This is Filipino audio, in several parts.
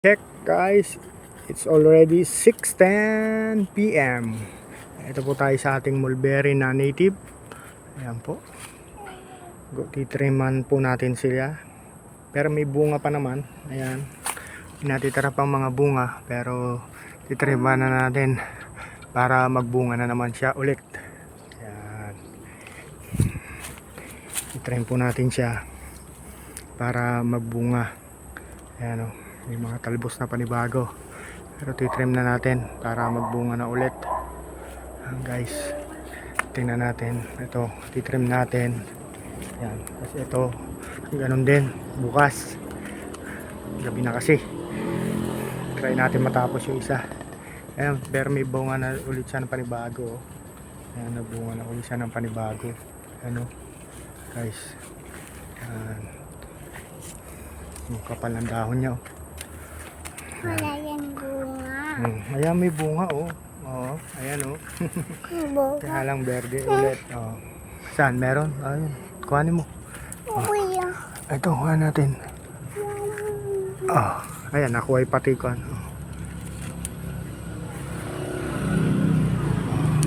Check guys, it's already 6:10 PM. Ito po tayo sa ating mulberry na native. Ayan po. Titriman po natin sila. Pero may bunga pa naman. Ayan. Natitira pang mga bunga. Pero titriman na natin para magbunga na naman siya ulit. Ayan. Itrim po natin siya para magbunga. Ayan o. May mga talbos na panibago. Pero titrim na natin para magbunga na ulit. Guys, tingnan natin. Ito, titrim natin. Yan. Kasi ito, ganun din. Bukas. Gabi na kasi. Try natin matapos yung isa. Ayan, pero may bunga na ulit siya ng panibago. Ayan, nabunga na ulit siya ng panibago. Ano, guys. Ayan. Yung kapal ng dahon niya. Wala yan bunga. Ayan, may bunga oh. Oo, ayan oh. Kaya lang berde ulit. Oh. Saan? Meron? Ayun. Kuhanin mo. Kuya. Ito, kuhanin natin. Oh, ayan, nakuha yung patikan. Oh.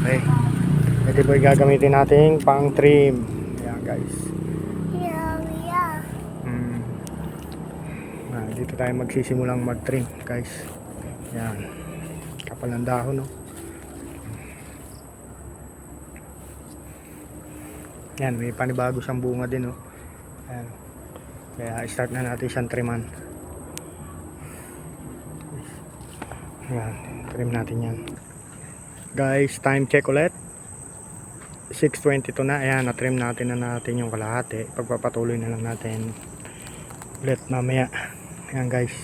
Okay. Ito po yung gagamitin natin pang trim. Ayan guys. Yeah. Dito tayo magsisimulang mag-trim guys. Yan. Kapal ng dahon no. Yan, may panibago siyang bunga din no. Ayan. Kaya start na natin siyang triman. Yan, trim natin yan. Guys, time check ulit. 6:22 na. Ayan, na-trim natin yung kalahati. Pagpapatuloy na lang natin ulit mamaya. Ayan guys,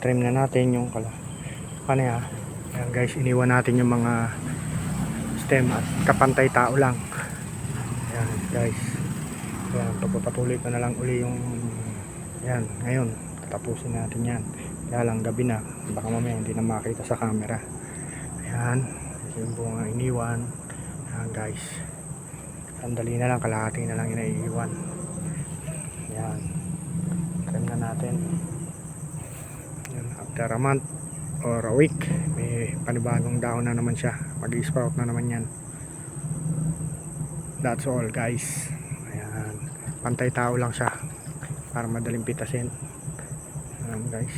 trim na natin yung ano yan. Ayan guys, iniwan natin yung mga stem at kapantay tao lang. Ayan guys, ayan, pagpapatuloy ko na lang uli yung ayan, ngayon tapusin natin yan. Kaya lang gabi na, baka mamaya hindi na makita sa camera. Ayan, yung bunga iniwan. Ayan guys, sandali na lang, kalahati na lang inaiiwan. Ayan, trim na natin. After a month or a week, may panibagong dahon na naman siya. Mag-sprout na naman yan. That's all guys. Ayan, pantay tao lang siya para madaling pitasin. Ayan guys.